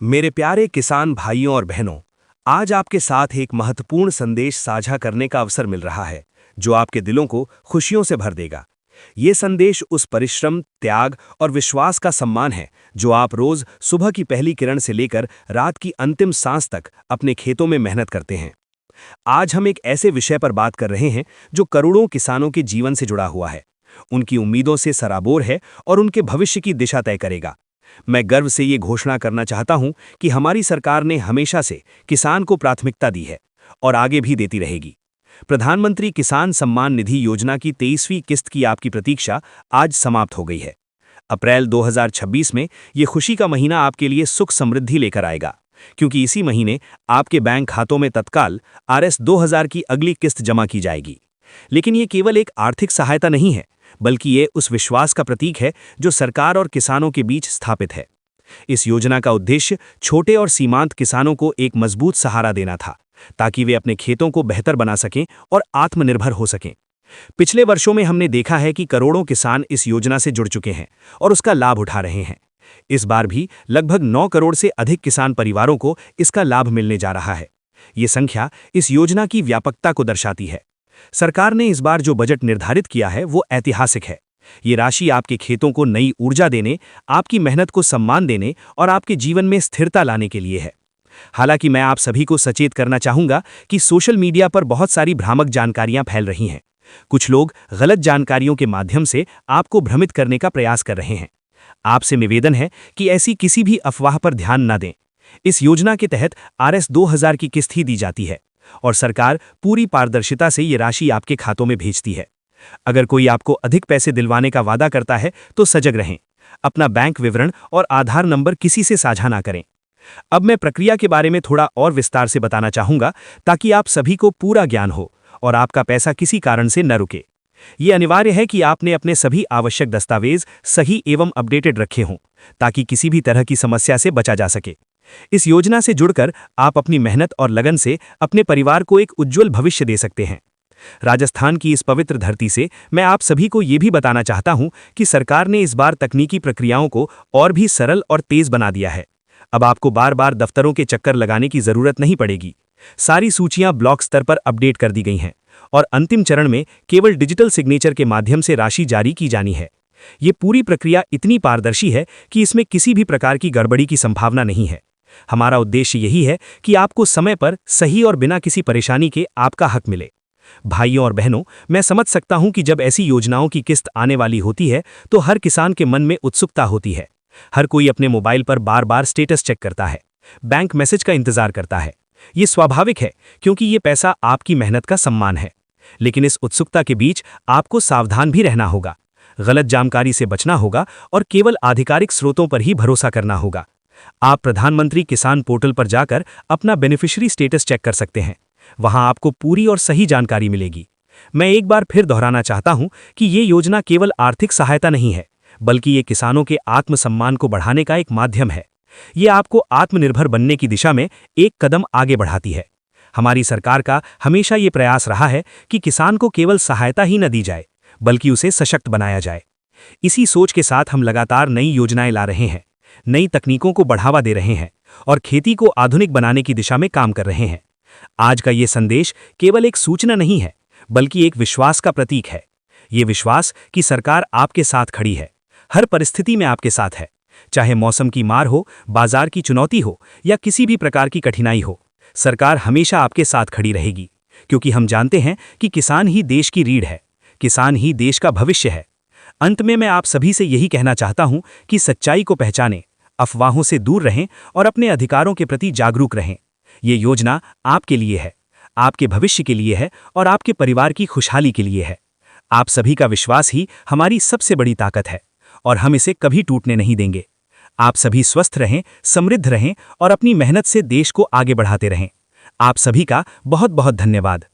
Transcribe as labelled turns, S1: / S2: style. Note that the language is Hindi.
S1: मेरे प्यारे किसान भाइयों और बहनों, आज आपके साथ एक महत्वपूर्ण संदेश साझा करने का अवसर मिल रहा है, जो आपके दिलों को खुशियों से भर देगा। ये संदेश उस परिश्रम, त्याग और विश्वास का सम्मान है, जो आप रोज सुबह की पहली किरण से लेकर रात की अंतिम सांस तक अपने खेतों में मेहनत करते हैं। आज हम एक ऐसे विषय पर बात कर रहे हैं, जो करोड़ों किसानों के जीवन से जुड़ा हुआ है, उनकी उम्मीदों से सराबोर है और उनके भविष्य की दिशा तय करेगा। मैं गर्व से ये घोषणा करना चाहता हूं कि हमारी सरकार ने हमेशा से किसान को प्राथमिकता दी है और आगे भी देती रहेगी। प्रधानमंत्री किसान सम्मान निधि योजना की 23वीं किस्त की आपकी प्रतीक्षा आज समाप्त हो गई है। अप्रैल 2026 में ये खुशी का महीना आपके लिए सुख समृद्धि लेकर आएगा, क्योंकि इसी महीने आपके बैंक खातों में तत्काल RS 2000 की अगली किस्त जमा की जाएगी। लेकिन ये केवल एक आर्थिक सहायता नहीं है, बल्कि ये उस विश्वास का प्रतीक है जो सरकार और किसानों के बीच स्थापित है। इस योजना का उद्देश्य छोटे और सीमांत किसानों को एक मजबूत सहारा देना था, ताकि वे अपने खेतों को बेहतर बना सकें और आत्मनिर्भर हो सकें। पिछले वर्षों में हमने देखा है कि करोड़ों किसान इस योजना से जुड़ चुके हैं और उसका लाभ उठा रहे हैं। इस बार भी लगभग 9 करोड़ से अधिक किसान परिवारों को इसका लाभ मिलने जा रहा है। ये संख्या इस योजना की व्यापकता को दर्शाती है। सरकार ने इस बार जो बजट निर्धारित किया है वो ऐतिहासिक है। ये राशि आपके खेतों को नई ऊर्जा देने, आपकी मेहनत को सम्मान देने और आपके जीवन में स्थिरता लाने के लिए है। हालांकि मैं आप सभी को सचेत करना चाहूंगा कि सोशल मीडिया पर बहुत सारी भ्रामक जानकारियां फैल रही हैं। कुछ लोग गलत जानकारियों के माध्यम से आपको भ्रमित करने का प्रयास कर रहे हैं। आपसे निवेदन है कि ऐसी किसी भी अफवाह पर ध्यान न दें। इस योजना के तहत RS 2000 की किस्त ही दी जाती है और सरकार पूरी पारदर्शिता से ये राशि आपके खातों में भेजती है। अगर कोई आपको अधिक पैसे दिलवाने का वादा करता है तो सजग रहें। अपना बैंक विवरण और आधार नंबर किसी से साझा ना करें। अब मैं प्रक्रिया के बारे में थोड़ा और विस्तार से बताना चाहूंगा, ताकि आप सभी को पूरा ज्ञान हो और आपका पैसा किसी कारण से न रुके। ये अनिवार्य है कि आपने अपने सभी आवश्यक दस्तावेज सही एवं अपडेटेड रखे हों, ताकि किसी भी तरह की समस्या से बचा जा सके। इस योजना से जुड़कर आप अपनी मेहनत और लगन से अपने परिवार को एक उज्जवल भविष्य दे सकते हैं। राजस्थान की इस पवित्र धरती से मैं आप सभी को ये भी बताना चाहता हूं कि सरकार ने इस बार तकनीकी प्रक्रियाओं को और भी सरल और तेज बना दिया है। अब आपको बार बार दफ्तरों के चक्कर लगाने की जरूरत नहीं पड़ेगी। सारी सूचियां ब्लॉक स्तर पर अपडेट कर दी गई हैं और अंतिम चरण में केवल डिजिटल सिग्नेचर के माध्यम से राशि जारी की जानी है। ये पूरी प्रक्रिया इतनी पारदर्शी है कि इसमें किसी भी प्रकार की गड़बड़ी की संभावना नहीं है। हमारा उद्देश्य यही है कि आपको समय पर सही और बिना किसी परेशानी के आपका हक मिले। भाइयों और बहनों, मैं समझ सकता हूं कि जब ऐसी योजनाओं की किस्त आने वाली होती है तो हर किसान के मन में उत्सुकता होती है। हर कोई अपने मोबाइल पर बार बार स्टेटस चेक करता है, बैंक मैसेज का इंतजार करता है। ये स्वाभाविक है, क्योंकि ये पैसा आपकी मेहनत का सम्मान है। लेकिन इस उत्सुकता के बीच आपको सावधान भी रहना होगा। गलत जानकारी से बचना होगा और केवल आधिकारिक स्रोतों पर ही भरोसा करना होगा। आप प्रधानमंत्री किसान पोर्टल पर जाकर अपना बेनिफिशियरी स्टेटस चेक कर सकते हैं। वहां आपको पूरी और सही जानकारी मिलेगी। मैं एक बार फिर दोहराना चाहता हूं कि ये योजना केवल आर्थिक सहायता नहीं है, बल्कि ये किसानों के आत्मसम्मान को बढ़ाने का एक माध्यम है। ये आपको आत्मनिर्भर बनने की दिशा में एक कदम आगे बढ़ाती है। हमारी सरकार का हमेशा ये प्रयास रहा है कि किसान को केवल सहायता ही न दी जाए, बल्कि उसे सशक्त बनाया जाए। इसी सोच के साथ हम लगातार नई योजनाएं ला रहे हैं, नई तकनीकों को बढ़ावा दे रहे हैं और खेती को आधुनिक बनाने की दिशा में काम कर रहे हैं। आज का ये संदेश केवल एक सूचना नहीं है, बल्कि एक विश्वास का प्रतीक है। ये विश्वास कि सरकार आपके साथ खड़ी है, हर परिस्थिति में आपके साथ है। चाहे मौसम की मार हो, बाजार की चुनौती हो या किसी भी प्रकार की कठिनाई हो, सरकार हमेशा आपके साथ खड़ी रहेगी, क्योंकि हम जानते हैं कि किसान ही देश की रीढ़ है, किसान ही देश का भविष्य है। अंत में मैं आप सभी से यही कहना चाहता हूं कि सच्चाई को पहचानें, अफवाहों से दूर रहें और अपने अधिकारों के प्रति जागरूक रहें। ये योजना आपके लिए है, आपके भविष्य के लिए है और आपके परिवार की खुशहाली के लिए है। आप सभी का विश्वास ही हमारी सबसे बड़ी ताकत है और हम इसे कभी टूटने नहीं देंगे। आप सभी स्वस्थ रहें, समृद्ध रहें और अपनी मेहनत से देश को आगे बढ़ाते रहें। आप सभी का बहुत बहुत धन्यवाद।